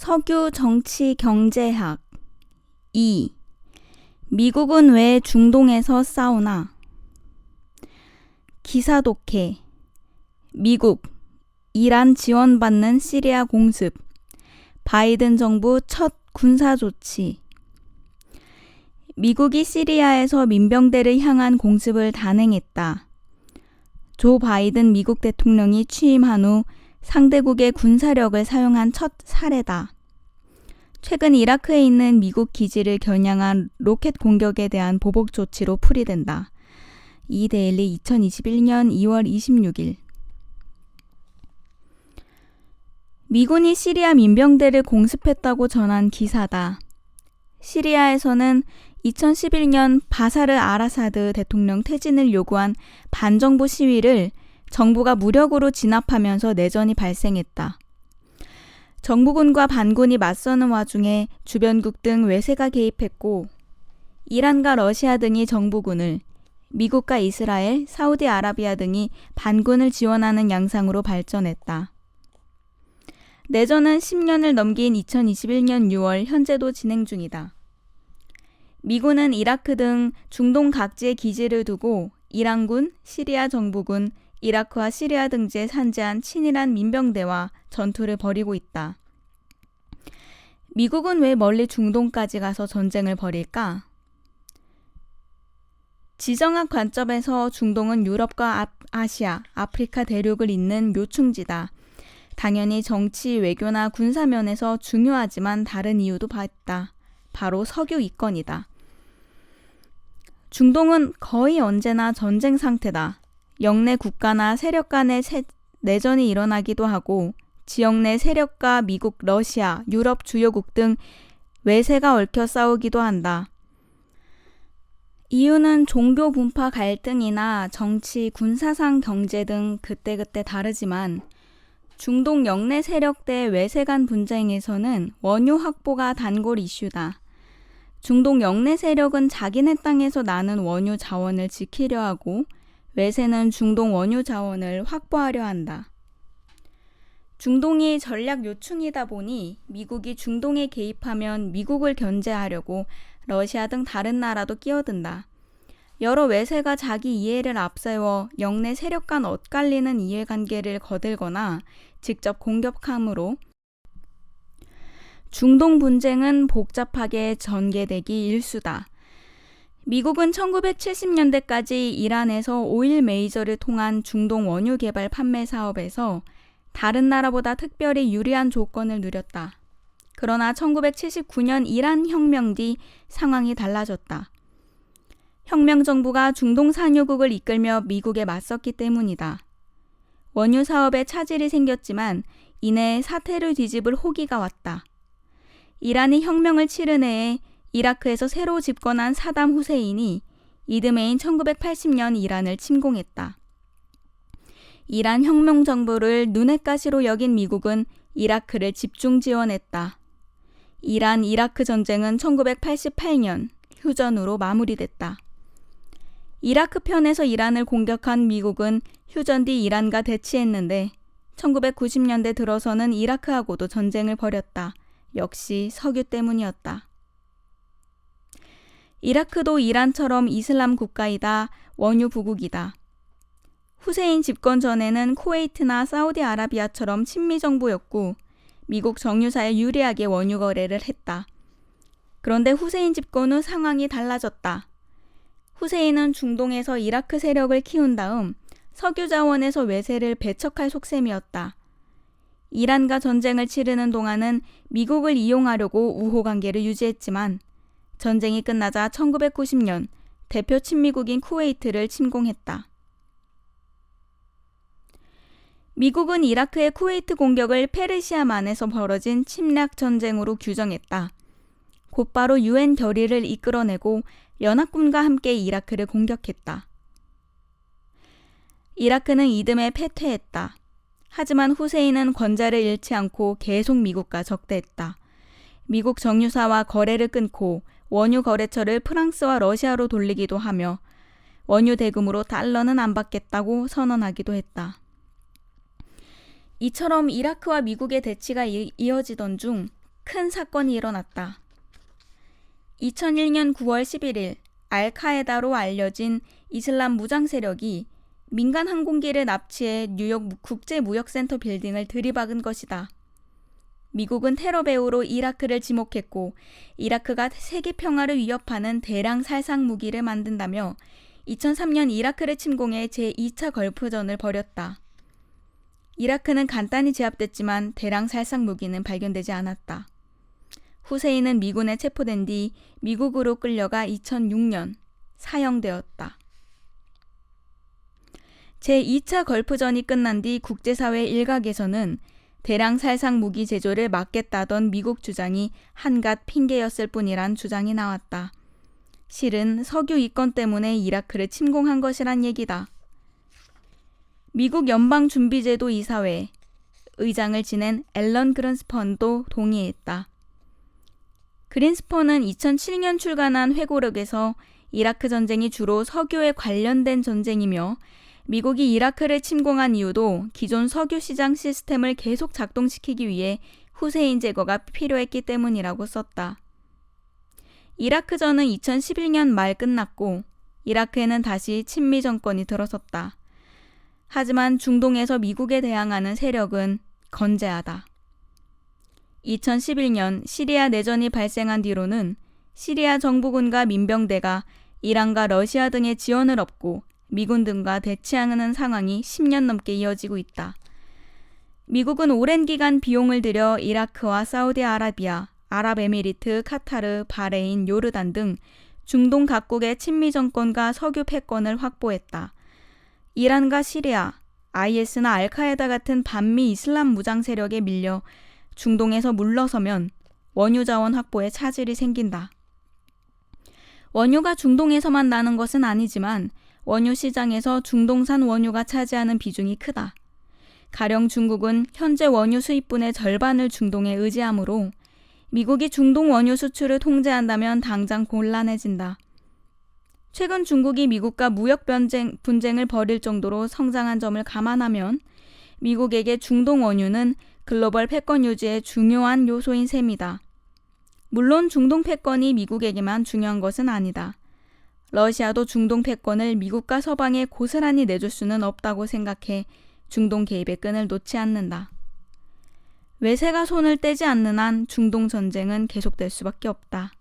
석유 정치 경제학 2. 미국은 왜 중동에서 싸우나? 기사 독해. 미국, 이란 지원받는 시리아 공습. 바이든 정부 첫 군사 조치. 미국이 시리아에서 민병대를 향한 공습을 단행했다. 조 바이든 미국 대통령이 취임한 후 상대국의 군사력을 사용한 첫 사례다. 최근 이라크에 있는 미국 기지를 겨냥한 로켓 공격에 대한 보복 조치로 풀이된다. 이데일리 2021년 2월 26일. 미군이 시리아 민병대를 공습했다고 전한 기사다. 시리아에서는 2011년 바사르 아라사드 대통령 퇴진을 요구한 반정부 시위를 정부가 무력으로 진압하면서 내전이 발생했다. 정부군과 반군이 맞서는 와중에 주변국 등 외세가 개입했고, 이란과 러시아 등이 정부군을, 미국과 이스라엘, 사우디아라비아 등이 반군을 지원하는 양상으로 발전했다. 내전은 10년을 넘긴 2021년 6월 현재도 진행 중이다. 미군은 이라크 등 중동 각지에 기지를 두고 이란군, 시리아 정부군, 이라크와 시리아 등지에 산재한 친이란 민병대와 전투를 벌이고 있다. 미국은 왜 멀리 중동까지 가서 전쟁을 벌일까? 지정학 관점에서 중동은 유럽과 아시아, 아프리카 대륙을 잇는 요충지다. 당연히 정치, 외교나 군사 면에서 중요하지만 다른 이유도 있다. 바로 석유 이권이다. 중동은 거의 언제나 전쟁 상태다. 영내 국가나 세력 간의 내전이 일어나기도 하고, 지역 내 세력과 미국, 러시아, 유럽 주요국 등 외세가 얽혀 싸우기도 한다. 이유는 종교 분파 갈등이나 정치, 군사상 경제 등 그때그때 다르지만, 중동 영내 세력 대 외세 간 분쟁에서는 원유 확보가 단골 이슈다. 중동 영내 세력은 자기네 땅에서 나는 원유 자원을 지키려 하고, 외세는 중동 원유 자원을 확보하려 한다. 중동이 전략 요충이다 보니 미국이 중동에 개입하면 미국을 견제하려고 러시아 등 다른 나라도 끼어든다. 여러 외세가 자기 이해를 앞세워 영내 세력 간 엇갈리는 이해관계를 거들거나 직접 공격함으로 중동 분쟁은 복잡하게 전개되기 일쑤다. 미국은 1970년대까지 이란에서 오일 메이저를 통한 중동 원유 개발 판매 사업에서 다른 나라보다 특별히 유리한 조건을 누렸다. 그러나 1979년 이란 혁명 뒤 상황이 달라졌다. 혁명 정부가 중동 산유국을 이끌며 미국에 맞섰기 때문이다. 원유 사업에 차질이 생겼지만 이내 사태를 뒤집을 호기가 왔다. 이란이 혁명을 치른 해에 이라크에서 새로 집권한 사담 후세인이 이듬해인 1980년 이란을 침공했다. 이란 혁명 정부를 눈엣 가시로 여긴 미국은 이라크를 집중 지원했다. 이란-이라크 전쟁은 1988년 휴전으로 마무리됐다. 이라크 편에서 이란을 공격한 미국은 휴전 뒤 이란과 대치했는데 1990년대 들어서는 이라크하고도 전쟁을 벌였다. 역시 석유 때문이었다. 이라크도 이란처럼 이슬람 국가이다. 원유 부국이다. 후세인 집권 전에는 쿠웨이트나 사우디아라비아처럼 친미 정부였고 미국 정유사에 유리하게 원유 거래를 했다. 그런데 후세인 집권 후 상황이 달라졌다. 후세인은 중동에서 이라크 세력을 키운 다음 석유 자원에서 외세를 배척할 속셈이었다. 이란과 전쟁을 치르는 동안은 미국을 이용하려고 우호 관계를 유지했지만 전쟁이 끝나자 1990년 대표 친미국인 쿠웨이트를 침공했다. 미국은 이라크의 쿠웨이트 공격을 페르시아만에서 벌어진 침략 전쟁으로 규정했다. 곧바로 UN 결의를 이끌어내고 연합군과 함께 이라크를 공격했다. 이라크는 이듬해 패퇴했다. 하지만 후세인은 권좌를 잃지 않고 계속 미국과 적대했다. 미국 정유사와 거래를 끊고 원유 거래처를 프랑스와 러시아로 돌리기도 하며 원유 대금으로 달러는 안 받겠다고 선언하기도 했다. 이처럼 이라크와 미국의 대치가 이어지던 중 큰 사건이 일어났다. 2001년 9월 11일 알카에다로 알려진 이슬람 무장 세력이 민간 항공기를 납치해 뉴욕 국제무역센터 빌딩을 들이박은 것이다. 미국은 테러 배후로 이라크를 지목했고 이라크가 세계 평화를 위협하는 대량 살상 무기를 만든다며 2003년 이라크를 침공해 제2차 걸프전을 벌였다. 이라크는 간단히 제압됐지만 대량 살상 무기는 발견되지 않았다. 후세인은 미군에 체포된 뒤 미국으로 끌려가 2006년 사형되었다. 제2차 걸프전이 끝난 뒤 국제사회 일각에서는 대량 살상 무기 제조를 막겠다던 미국 주장이 한갓 핑계였을 뿐이란 주장이 나왔다. 실은 석유 이권 때문에 이라크를 침공한 것이란 얘기다. 미국 연방준비제도 이사회 의장을 지낸 앨런 그린스펀도 동의했다. 그린스펀은 2007년 출간한 회고록에서 이라크 전쟁이 주로 석유에 관련된 전쟁이며 미국이 이라크를 침공한 이유도 기존 석유 시장 시스템을 계속 작동시키기 위해 후세인 제거가 필요했기 때문이라고 썼다. 이라크전은 2011년 말 끝났고 이라크에는 다시 친미 정권이 들어섰다. 하지만 중동에서 미국에 대항하는 세력은 건재하다. 2011년 시리아 내전이 발생한 뒤로는 시리아 정부군과 민병대가 이란과 러시아 등의 지원을 얻고 미군 등과 대치하는 상황이 10년 넘게 이어지고 있다. 미국은 오랜 기간 비용을 들여 이라크와 사우디아라비아, 아랍에미리트, 카타르, 바레인, 요르단 등 중동 각국의 친미 정권과 석유 패권을 확보했다. 이란과 시리아, IS나 알카에다 같은 반미 이슬람 무장 세력에 밀려 중동에서 물러서면 원유 자원 확보에 차질이 생긴다. 원유가 중동에서만 나는 것은 아니지만 원유 시장에서 중동산 원유가 차지하는 비중이 크다. 가령 중국은 현재 원유 수입분의 절반을 중동에 의지하므로 미국이 중동 원유 수출을 통제한다면 당장 곤란해진다. 최근 중국이 미국과 무역 분쟁을 벌일 정도로 성장한 점을 감안하면 미국에게 중동 원유는 글로벌 패권 유지의 중요한 요소인 셈이다. 물론 중동 패권이 미국에게만 중요한 것은 아니다. 러시아도 중동 패권을 미국과 서방에 고스란히 내줄 수는 없다고 생각해 중동 개입의 끈을 놓지 않는다. 외세가 손을 떼지 않는 한 중동 전쟁은 계속될 수밖에 없다.